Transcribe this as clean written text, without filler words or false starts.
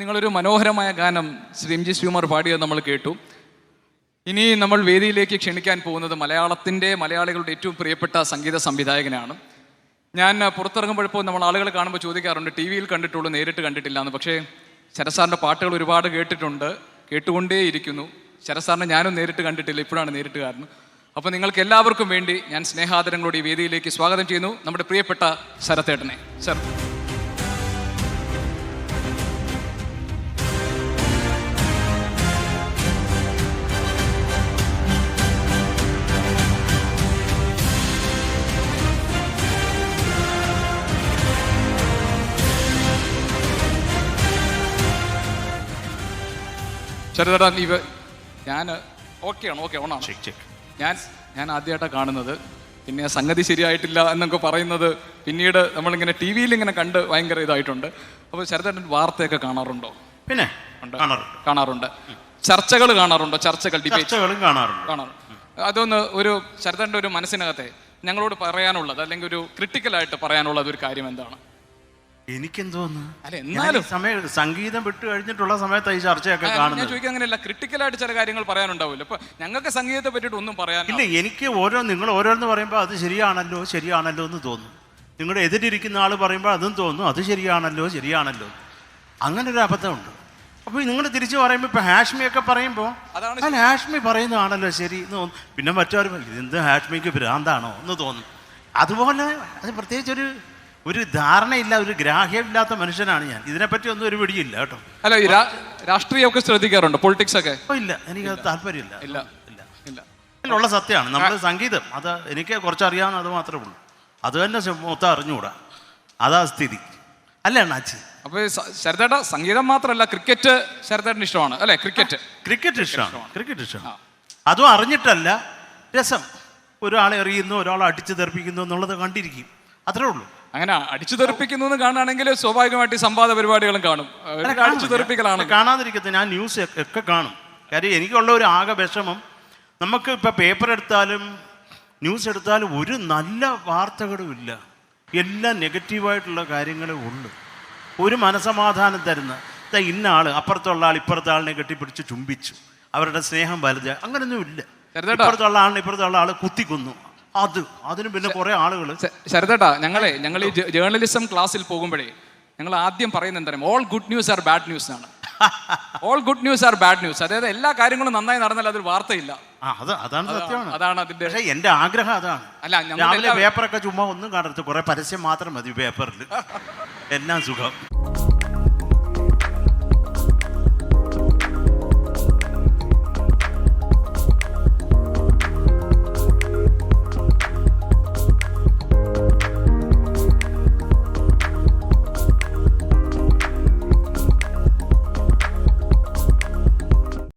നിങ്ങളൊരു മനോഹരമായ ഗാനം ശ്രീ എം ജി ശ്രീകുമാർ പാടിയത് നമ്മൾ കേട്ടു. ഇനി നമ്മൾ വേദിയിലേക്ക് ക്ഷണിക്കാൻ പോകുന്നത് മലയാളികളുടെ ഏറ്റവും പ്രിയപ്പെട്ട സംഗീത സംവിധായകനാണ്. ഞാൻ പുറത്തിറങ്ങുമ്പോഴപ്പോൾ നമ്മൾ ആളുകൾ കാണുമ്പോൾ ചോദിക്കാറുണ്ട്, ടി വിയിൽ കണ്ടിട്ടുള്ളൂ, നേരിട്ട് കണ്ടിട്ടില്ല എന്ന്. പക്ഷേ ശരത് സാറിൻ്റെ പാട്ടുകൾ ഒരുപാട് കേട്ടിട്ടുണ്ട്, കേട്ടുകൊണ്ടേയിരിക്കുന്നു. ശരത് സാറിനെ ഞാനും നേരിട്ട് കണ്ടിട്ടില്ല, ഇപ്പോഴാണ് നേരിട്ട് കാണുന്നത്. അപ്പോൾ നിങ്ങൾക്ക് എല്ലാവർക്കും വേണ്ടി ഞാൻ സ്നേഹാദരങ്ങളോട് ഈ വേദിയിലേക്ക് സ്വാഗതം ചെയ്യുന്നു നമ്മുടെ പ്രിയപ്പെട്ട ശരത്തേട്ടനെ. സർ, ശരതേട്ടാ, ഞാൻ ഓണാണ്. ഞാൻ ആദ്യമായിട്ടാണ് കാണുന്നത്. പിന്നെ സംഗതി ശരിയായിട്ടില്ല എന്നൊക്കെ പറയുന്നത് പിന്നീട് നമ്മളിങ്ങനെ ടി വിയിൽ ഇങ്ങനെ കണ്ട് ഭയങ്കര ഇതായിട്ടുണ്ട്. അപ്പോൾ ശരതേട്ടൻ വാർത്തയൊക്കെ കാണാറുണ്ടോ? പിന്നെ കാണാറുണ്ട്. ചർച്ചകൾ കാണാറുണ്ടോ? ഡിബേറ്റുകളും കാണാറുണ്ട്. അതൊന്ന് ഒരു ശരതേട്ടൻ്റെ ഒരു മനസ്സിനകത്തെ ഞങ്ങളോട് പറയാനുള്ളത്, അല്ലെങ്കിൽ ഒരു ക്രിട്ടിക്കലായിട്ട് പറയാനുള്ളത് ഒരു കാര്യം എന്താണ്? എനിക്കെന്തോന്ന് അല്ല, എന്നാലും സംഗീതം വിട്ടു കഴിഞ്ഞിട്ടുള്ള സമയത്ത് ഈ ചർച്ചയൊക്കെ കാണുന്നത്. ഞാൻ ചോദിക്കാൻ അങ്ങനെയല്ല, ക്രിട്ടിക്കലായിട്ട് ചില കാര്യങ്ങൾ പറയാനുണ്ടാവില്ല. അപ്പൊ ഞങ്ങൾക്ക് സംഗീതത്തെ പറ്റിയിട്ട് ഒന്നും പറയാനില്ല. എനിക്ക് നിങ്ങൾ ഓരോന്ന് പറയുമ്പോൾ അത് ശരിയാണല്ലോ എന്ന് തോന്നും. നിങ്ങളുടെ എതിരിരിക്കുന്ന ആൾ പറയുമ്പോൾ അതും തോന്നും അത് ശരിയാണല്ലോ. അങ്ങനെ ഒരു അബദ്ധമുണ്ട്. അപ്പോൾ നിങ്ങൾ തിരിച്ചു പറയുമ്പോൾ ഇപ്പൊ ഹാഷ്മിയൊക്കെ പറയുമ്പോൾ അതാണ് ഹാഷ്മി പറയുന്നതാണല്ലോ ശരി എന്ന് തോന്നും. പിന്നെ മറ്റൊരു ഇതെന്ത് ഹാഷ്മിക്ക് ഭ്രാന്താണോ എന്ന് തോന്നും. അതുപോലെ അത് പ്രത്യേകിച്ച് ഒരു ധാരണയില്ല, ഒരു ഗ്രാഹ്യമില്ലാത്ത മനുഷ്യനാണ് ഞാൻ. ഇതിനെപ്പറ്റി ഒന്നും ഒരു പിടിയില്ല കേട്ടോ. അല്ല, ഈ രാഷ്ട്രീയമൊക്കെ ശ്രദ്ധിക്കാറുണ്ട്, പൊളിറ്റിക്സ് ഒക്കെ? ഇല്ല, എനിക്കത് താല്പര്യമില്ല. ഉള്ള സത്യമാണ്. നമ്മുടെ സംഗീതം അത് എനിക്ക് കുറച്ചറിയാവുന്ന അത് മാത്രമേ ഉള്ളൂ. അത് തന്നെ മൊത്തം അറിഞ്ഞുകൂടാ. അതാ സ്ഥിതി അല്ലേ അണ്ണാച്ചി? അപ്പൊ ശരതേട്ട സംഗീതം മാത്രമല്ല, ക്രിക്കറ്റ് ശരതേട്ടന് ഇഷ്ടമാണ് അല്ലേ? ക്രിക്കറ്റ് ഇഷ്ടമാണ്. അതും അറിഞ്ഞിട്ടല്ല, രസം. ഒരാളെ എറിയുന്നു, ഒരാളെ അടിച്ചു തെറിപ്പിക്കുന്നു എന്നുള്ളത് കണ്ടിരിക്കും, അത്രേ ഉള്ളൂ. അങ്ങനെ അടിച്ചു തെറിപ്പിക്കുന്നു കാണുകയാണെങ്കിൽ സ്വാഭാവികമായിട്ട് സംവാദ പരിപാടികളും കാണും. അടിച്ചു തെറിപ്പിക്കലാണ്. കാണാതിരിക്കത്തെ ഞാൻ ന്യൂസ് ഒക്കെ കാണും. കാര്യം എനിക്കുള്ള ഒരു ആകെ വിഷമം, നമുക്ക് ഇപ്പം പേപ്പർ എടുത്താലും ന്യൂസ് എടുത്താലും ഒരു നല്ല വാർത്തകളും ഇല്ല. എല്ലാം നെഗറ്റീവായിട്ടുള്ള കാര്യങ്ങളേ ഉള്ളൂ. ഒരു മനസമാധാനം തരുന്ന ഇന്ന ആൾ അപ്പുറത്തുള്ള ആൾ ഇപ്പുറത്തെ ആളിനെ കെട്ടിപ്പിടിച്ച് ചുംബിച്ചു, അവരുടെ സ്നേഹം വലുത്, അങ്ങനെയൊന്നും ഇല്ല. ഇപ്പുറത്തുള്ള ആൾ കുത്തിക്കൊന്നു, അതിന് പിന്നെ കുറെ ആളുകൾ. ശരതേട്ടാ, ഞങ്ങൾ ഈ ജേർണലിസം ക്ലാസ്സിൽ പോകുമ്പോഴേ ഞങ്ങൾ ആദ്യം പറയുന്നത് എന്താ പറയുക, all good news are bad news ആണ്. All good news are bad news. അതായത് എല്ലാ കാര്യങ്ങളും നന്നായി നടന്നാൽ അതൊരു വാർത്തയില്ല. അതാണ് സത്യമാണ്. അതാണ് അതിന്റെ. പക്ഷേ എന്റെ ആഗ്രഹം അതാണ്. രാവിലെ പേപ്പറൊക്കെ ചുമ്മാ ഒന്നും കാണരുത്, കുറെ പരസ്യം മാത്രം മതി പേപ്പറിൽ, എല്ലാം സുഖം.